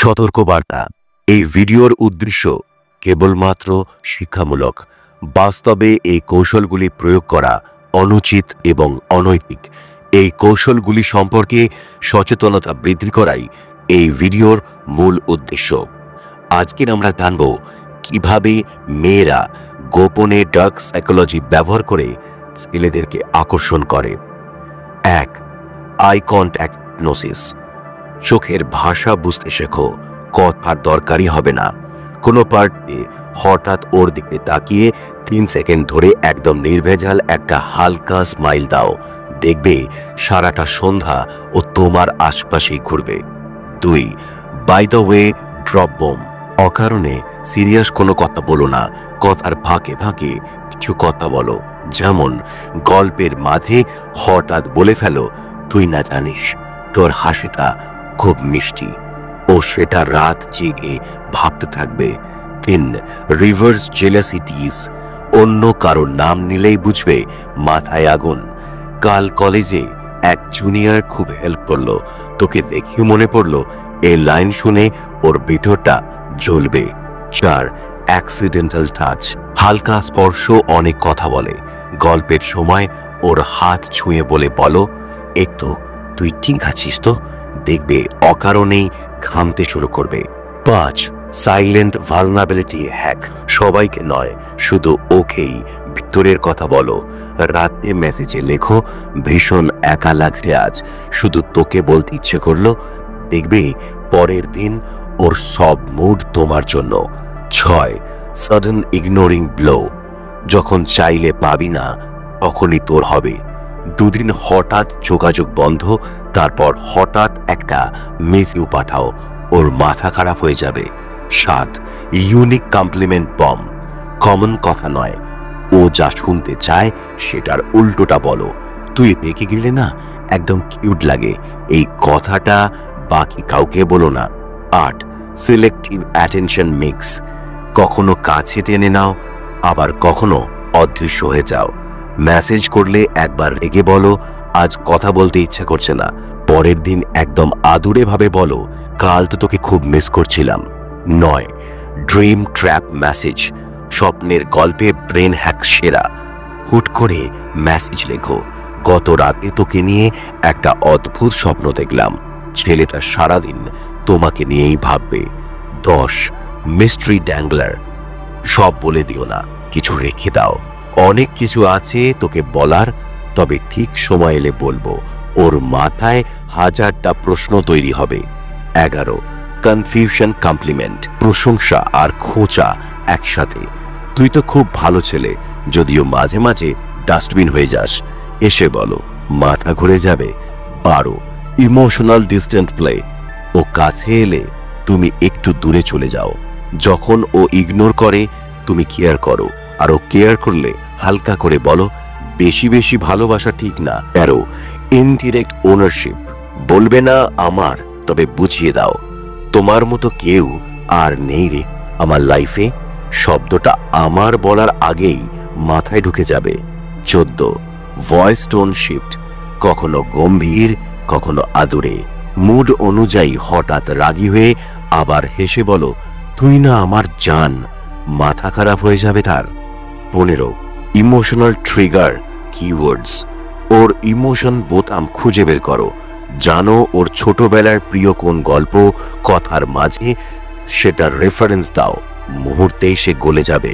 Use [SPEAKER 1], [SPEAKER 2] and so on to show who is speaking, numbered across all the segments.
[SPEAKER 1] সতর্কবার্তা, এই ভিডিওর উদ্দেশ্য কেবলমাত্র শিক্ষামূলক। বাস্তবে এই কৌশলগুলি প্রয়োগ করা অনুচিত এবং অনৈতিক। এই কৌশলগুলি সম্পর্কে সচেতনতা বৃদ্ধি করাই এই ভিডিওর মূল উদ্দেশ্য। আজকে আমরা জানব কিভাবে মেয়েরা গোপনে ডার্ক সাইকোলজি ব্যবহার করে ছেলেদেরকে আকর্ষণ করে। 1. Eye contact hypnosis. চোখের ভাষা বুঝতে শেখো। কথার দরকারই হবে না। কোনো পার্টি হঠাৎ ওর দিকে তাকিয়ে 3 সেকেন্ড ধরে একদম নির্ভেজাল একটা হালকা স্মাইল দাও, দেখবে সারাটা সন্ধ্যা ও তোমার আশপাশেই ঘুরবে। 2. By the way drop bomb. অকারণে সিরিয়াস কোনো কথা বলো না, কথার ফাঁকে ফাঁকে কিছু কথা বলো। যেমন গল্পের মাঝে হঠাৎ বলে ফেলো, তুই না জানিস তোর হাসিটা খুব মিষ্টি, ও সেটা রাত জেগে ভাবতে থাকবে। 3. রিভার্স জেলাসি টিজ। অন্য কারোর নাম নিলেই বুঝবে মাথায় আগুন। কাল কলেজে এক জুনিয়র খুব হেল্প করলো, তোকে দেখে মনে পড়লো, এই লাইন শুনে ওর ভিতরটা জ্বলবে। 4. Accidental touch. হালকা স্পর্শ অনেক কথা বলে। গল্পের সময় ওর হাত ছুঁয়ে বলো, একটু তুই ঠিক আছিস তো, দেখবে অকারণেই ঘামতে শুরু করবে। 5. Silent vulnerability hack. সবাইকে নয়, শুধু ওকেই ভিতরের কথা বলো। রাতে মেসেজে লেখো, ভীষণ একা লাগছে আজ, শুধু তোকে বলতে ইচ্ছে করলো, দেখবে পরের দিন ওর সব মুড তোমার জন্য। 6. Sudden ignoring blow. যখন চাইলে পাবি না তখনই তোর হবে। 2 দিন হঠাৎ যোগাযোগ বন্ধ, তারপর হঠাৎ একটা মেসেজ পাঠাও, ওর মাথা খারাপ হয়ে যাবে। 7. Unique complement bomb. কমন কথা নয়, ও যা শুনতে চায় সেটার উল্টোটা বলো। তুই দেখে গেলে না একদম কিউট লাগে, এই কথাটা বাকি কাউকে বলো না। 8. Selective attention mix. কখনো কাছে টেনে নাও, আবার কখনো অদৃশ্য হয়ে যাও। মেসেজ করলে একবার রেগে বলো, আজ কথা বলতে ইচ্ছা করছে না। পরের দিন একদম আদুরে ভাবে বলো, কাল তো তোকে খুব মিস করছিলাম। 9. Dream trap message. স্বপ্নের গল্পে ব্রেন হ্যাক সেরা। হুট করে মেসেজ লেখো, গত রাতে তোকে নিয়ে একটা অদ্ভুত স্বপ্ন দেখলাম। ছেলেটা সারাদিন তোমাকে নিয়েই ভাববে। 10. মিস্ট্রি ড্যাংলার। সব বলে দিও না, কিছু রেখে দাও। অনেক কিছু আছে তোকে বলার, তবে ঠিক সময় এলে বলবো। ওর মাথায় 1000টা প্রশ্ন তৈরি হবে। 11. Confusion compliment. প্রশংসা আর খোঁচা একসাথে। তুই তো খুব ভালো ছেলে, যদিও মাঝে মাঝে ডাস্টবিন হয়ে যাস। এসে বলো, মাথা ঘুরে যাবে। 12. Emotional distant play. ও কাছে এলে তুমি একটু দূরে চলে যাও। যখন ও ইগনোর করে তুমি কেয়ার করো, আর ও কেয়ার করলে হালকা করে বলো, বেশি বেশি ভালোবাসা ঠিক না। 13. Indirect ownership. বলবে না আমার, তবে বুঝিয়ে দাও, তোমার মতো কেউ আর নেই রে আমার লাইফে। শব্দটা আমার বলার আগেই মাথায় ঢুকে যাবে। 14. Voice tone shift. কখনো গম্ভীর, কখনো আদুরে। মুড অনুযায়ী হঠাৎ রাগী হয়ে আবার হেসে বলো, তুই না আমার জান, মাথা খারাপ হয়ে যাবে তার। 15. Emotional trigger keywords. ওর ইমোশন বোতাম খুঁজে বের করো। জানো ওর ছোটবেলার প্রিয় কোন গল্প, কথার মাঝে সেটার রেফারেন্স দাও, মুহূর্তেই সে গলে যাবে।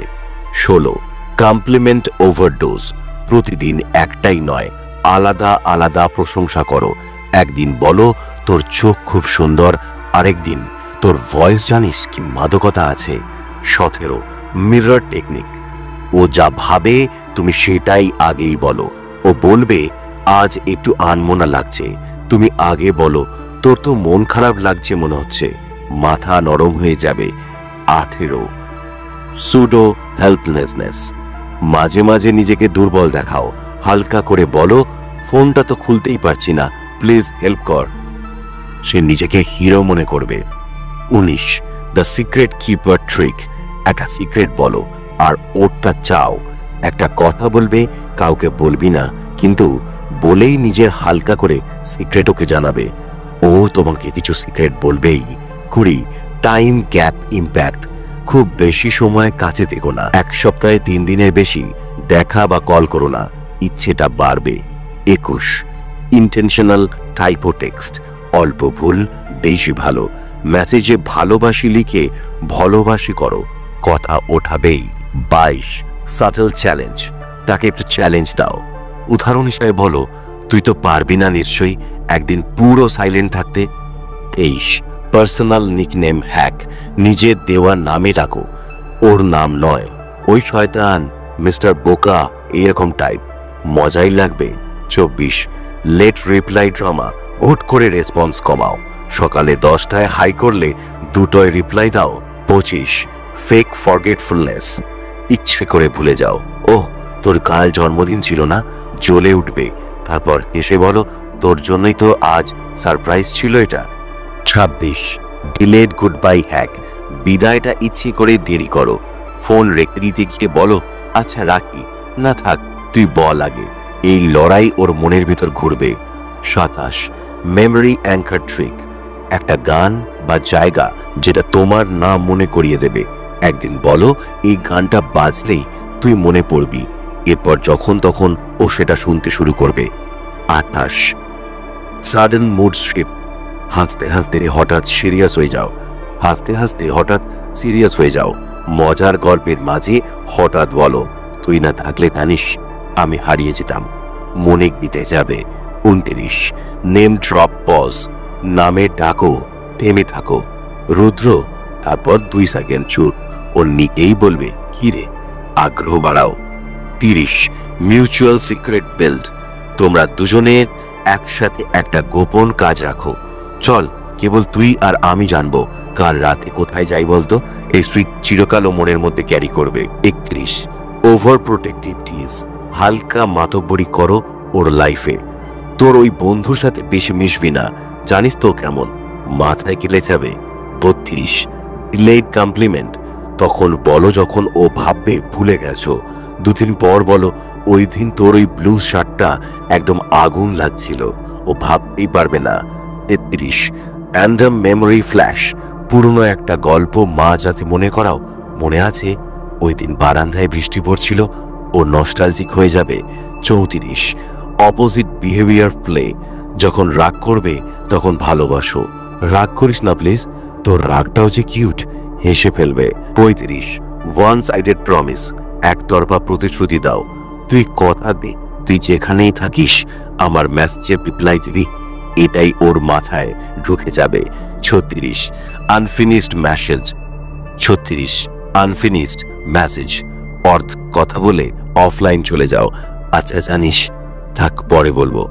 [SPEAKER 1] 16. Compliment overdose. প্রতিদিন একটাই নয়, আলাদা আলাদা প্রশংসা করো। একদিন বলো তোর চোখ খুব সুন্দর, আরেকদিন তোর ভয়েস জানিস কি মাদকতা আছে। 17. Mirror technique. ও যা ভাবে তুমি সেটাই আগেই বলো। ও বলবে, আজ একটু আনমনা লাগছে, তুমি আগে বলো, তোর তো মন খারাপ লাগছে মনে হচ্ছে, মাথা নরম হয়ে যাবে। 18. Pseudo helplessness. মাঝে মাঝে নিজেকে দুর্বল দেখাও, হালকা করে বলো, ফোনটা তো খুলতেই পারছি না, প্লিজ হেল্প কর। সে নিজেকে হিরো মনে করবে। 19. The secret keeper trick. একটা সিক্রেট বলো আর ওরটা চাও। একটা কথা বলবে, কাউকে বলবি না, কিন্তু বলেই নিজের হালকা করে সিক্রেট ওকে জানাবে। ও তোমাকে কিছু সিক্রেট বলবেই। 20 টাইম গ্যাপ ইম্প্যাক্ট। খুব বেশি সময় কাছে থেকো না, 1 সপ্তাহে 3 দিনের বেশি দেখা বা কল করো না, ইচ্ছেটা বাড়বে। 21 ইন্টেনশনাল টাইপো টেক্সট। অল্প ভুল বেশি ভালো। মেসেজে ভালোবাসি লিখে ভালোবাসি করো, কথা ওঠাবেই। 22 সাটল চ্যালেঞ্জ। তাকে একটু চ্যালেঞ্জ দাও। উদাহরণ হিসেবে বলো, তুই তো পারবি না নিশ্চয়ই একদিন পুরো সাইলেন্ট থাকতে। 23 পার্সোনাল নিকনেম হ্যাক। নিজের দেওয়া নামে ডাকো, ওর নাম নয়। ওই শয়তান, মিস্টার বোকা, এরকম টাইপ, মজাই লাগবে। 24 লেট রিপ্লাই ড্রামা। হুট করে রেসপন্স কমাও। সকালে 10টায় হাই করলে 2টোয় রিপ্লাই দাও। 25 ফেক ফরগেটফুলনেস। ইচ্ছে করে ভুলে যাও, ওহ তোর কাল জন্মদিন ছিল না, জ্বলে উঠবে, তারপর এসে বলো তোর জন্যই তো আজ সারপ্রাইজ ছিল এটা। 26 ডিলেড গুড বাই হ্যাক। বিদায়টা ইচ্ছে করে দেরি করো। ফোন রেখে দিতে গিয়ে বলো আচ্ছা রাখি, না থাক তুই বল আগে। এই লড়াই ওর মনের ভিতর ঘুরবে। 27 মেমোরি অ্যাঙ্কার ট্রিক। একটা গান বা জায়গা যেটা তোমার নাম মনে করিয়ে দেবে। একদিন বলো এই গানটা বাজলেই তুই মনে পড়বি, এরপর যখন তখন ও সেটা শুনতে শুরু করবে। 28 সাডেন মুড শিফট। হাসতে হাসতে হঠাৎ সিরিয়াস হয়ে যাও। হাসতে হাসতে হঠাৎ সিরিয়াস হয়ে যাও। মজার গল্পের মাঝে হঠাৎ বলো তুই না থাকলে জানিস আমি হারিয়ে যেতাম, মনে দিতে যাবে। 29 নেম ড্রপ পজ। নামে ডাকো, থেমে থাকো। রুদ্র, তারপর 2 সেকেন্ড চুপ, ও নিজেই বলবে কি রে, আগ্রহ বাড়াও। 30 মিউচুয়াল সিক্রেট বিল্ড। তোমরা দুজনের একসাথে একটা গোপন কাজ রাখো। চল কেবল তুই আর আমি জানবো কাল রাতে কোথায় যাই বলতো। এই স্মৃতি চিরকাল ও মনের মধ্যে ক্যারি করবে। 31 ওভার প্রোটেক্টিভ টিজ। হালকা মাতব্বরি করো ওর লাইফে। তোর ওই বন্ধুর সাথে বেশি মিশবি না, জানিস তো কেমন, মাথায় গেলে যাবে। 32 ডিলেড কমপ্লিমেন্ট। তখন বলো যখন ও ভাববে ভুলে গেছো। 2-3 পর বলো ওই দিন তোর ওই ব্লু শার্টটা একদম আগুন লাগছিল, ও ভাবতেই পারবে না। 33 র্যান্ডম মেমোরি ফ্ল্যাশ। পুরনো একটা গল্প মা যাতে মনে করাও, মনে আছে ওই দিন বারান্দায় বৃষ্টি পড়ছিল, ও নস্টালজিক হয়ে যাবে। 34 অপোজিট বিহেভিয়ার প্লে। যখন রাগ করবে তখন ভালোবাসো, রাগ করিস না প্লিজ, তোর রাগটাও যে কিউট, হেসে ফেলবে। 35 ওয়ান সাইডেড প্রমিস। একতরফা প্রতিশ্রুতি দাও, তুই কথা দে তুই যেখানেই থাকিস আমার মেসেজে রিপ্লাই দিবি, এটাই ওর মাথায় ঢুকে যাবে। 36 আনফিনিশড মেসেজ। 36 আনফিনিশড মেসেজ অর্থ কথা বলে অফলাইন চলে যাও। আচ্ছা জানিস, থাক পরে বলবো,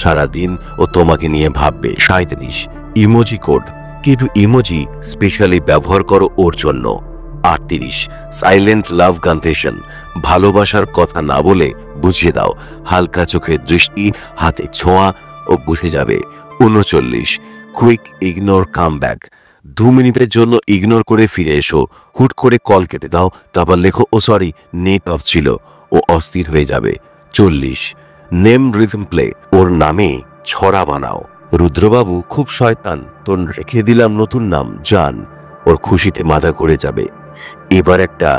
[SPEAKER 1] সারাদিন ও তোমাকে নিয়ে ভাববে। 37 ইমোজি কোড। কিন্তু ইমোজি স্পেশালি ব্যবহার করো ওর জন্য। 38 সাইলেন্ট লাভ কনফেশন। ভালোবাসার কথা না বলে বুঝিয়ে দাও, হালকা চোখের দৃষ্টি, হাতে ছোঁয়া, ও বুঝে যাবে। 39 কুইক ইগনোর কামব্যাক। 2 মিনিটের জন্য ইগনোর করে ফিরে এসো, হুট করে কল কেটে দাও, তারপর লেখো ও সরি নেট অফ ছিল, ও অস্থির হয়ে যাবে। 40 নেম রিদম প্লে। ওর নামে ছড়া বানাও। রুদ্রবাবু খুব শয়তান, তোর রেখে দিলাম নতুন নাম জান, ওর খুশিতে মাথা ঘুরে যাবে। এবার একটা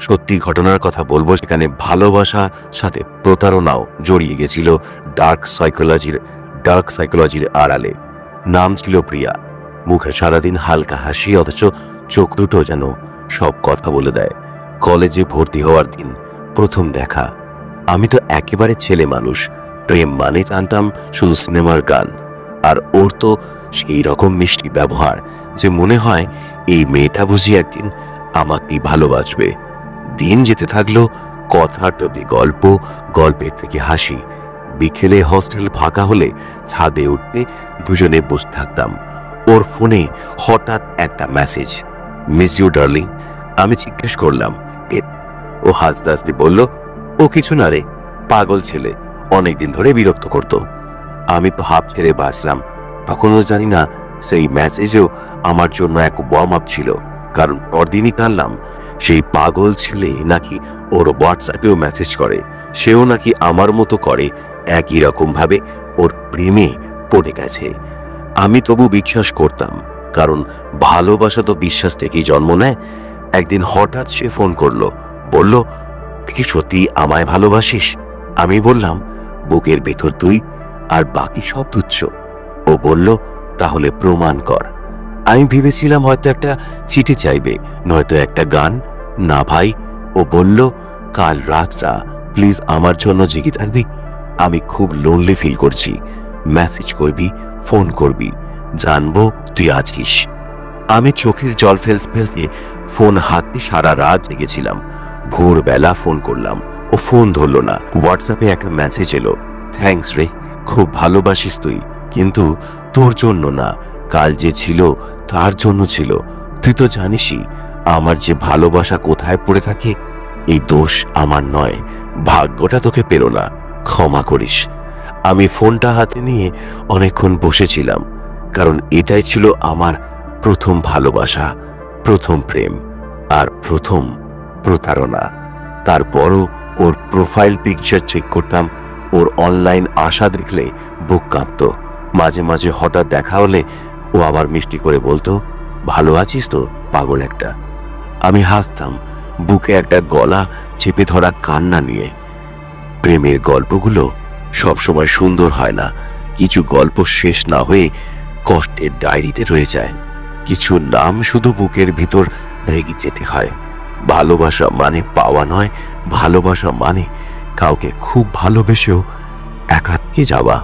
[SPEAKER 1] সত্যি ঘটনার কথা বলবো, সেখানে ভালোবাসার সাথে প্রতারণাও জড়িয়ে গেছিল ডার্ক সাইকোলজির আড়ালে। নাম ছিল প্রিয়া। মুখে সারাদিন হালকা হাসি, অথচ চোখ দুটো যেন সব কথা বলে দেয়। কলেজে ভর্তি হওয়ার দিন প্রথম দেখা। আমি তো একেবারে ছেলে মানুষ, প্রেম মানে জানতাম শুধু সিনেমার গান, আর ওর তো সেই রকম মিষ্টি ব্যবহার যে মনে হয় এই মেয়েটা বুঝি একদিন আমাকেই ভালোবাসবে। দিন যেতে থাকলো, কথার প্রতি গল্প, গল্পের থেকে হাসি। বিকেলে হস্টেল ফাঁকা হলে ছাদে উঠতে দুজনে বসে থাকতাম। ওর ফোনে হঠাৎ একটা মেসেজ, মিস ইউ ডার্লিং। আমি জিজ্ঞেস করলাম ও হাসতে হাসতে বলল ও কিছু না রে, পাগল ছেলে, অনেকদিন ধরে বিরক্ত করত। আমি তো হাফ ছেড়ে বাঁচলাম, তখনও জানি না সেই মেসেজেও আমার জন্য এক ওয়ার্ম আপ ছিল, কারণ পরদিনই জানলাম সেই পাগল ছেলে নাকি ওর হোয়াটসঅ্যাপেও মেসেজ করে, সেও নাকি আমার মতো করে, একই রকম ভাবে ওর প্রেমে পড়ে গেছে। আমি তবু বিশ্বাস করতাম, কারণ ভালোবাসা তো বিশ্বাস থেকেই জন্ম নেয়। একদিন হঠাৎ সে ফোন করলো, বলল, কি সত্যি আমায় ভালোবাসিস? আমি বললাম, বুকের ভেতর তুই, আর বাকি সব তুচ্ছ। ও বলল, তাহলে প্রমাণ কর। আমি ভেবেছিলাম হয়তো একটা চিঠি চাইবে, নয়তো একটা গান। না ভাই, ও বলল, কাল রাতটা প্লিজ আমার জন্য জেগে থাকবি। আমি খুব লোনলি ফিল করছি। মেসেজ করবি, ফোন করবি, জানবো তুই আছিস। আমি চোখের জল ফেলতে ফেলতে ফোন হাতে সারা রাত জেগেছিলাম। ভোরবেলা ফোন করলাম, ও ফোন ধরলো না। হোয়াটসঅ্যাপে একটা মেসেজ এলো, থ্যাঙ্কস রে, খুব ভালোবাসিস তুই, কিন্তু তোর জন্য না, কাল যে ছিল তার জন্য ছিল। তুই তো জানিসই আমার যে ভালোবাসা কোথায় পড়ে থাকে। এই দোষ আমার নয়, ভাগ্যটা তোকে পেল না, ক্ষমা করিস। আমি ফোনটা হাতে নিয়ে অনেকক্ষণ বসেছিলাম, কারণ এটাই ছিল আমার প্রথম ভালোবাসা, প্রথম প্রেম, আর প্রথম প্রতারণা। তারপরও ওর প্রোফাইল পিকচার চেক করতাম, ওর অনলাইন আশা দেখলে বুক কাঁপতো। মাঝে মাঝে হঠাৎ দেখা হলে ও আবার মিষ্টি করে বলতো, ভালো আছিস তো পাগল একটা। আমি হাসতাম, বুকে একটা গলা চেপে ধরা কান্না নিয়ে। প্রেমের গল্পগুলো সবসময় সুন্দর হয় না। কিছু গল্প শেষ না হয়ে কষ্টের ডায়েরিতে রয়ে যায়। কিছু নাম শুধু বুকের ভিতর রেগে যেতে হয়। ভালোবাসা মানে পাওয়া নয়, ভালোবাসা মানে কাউকে খুব ভালোবেসেও একাত্মে যাওয়া।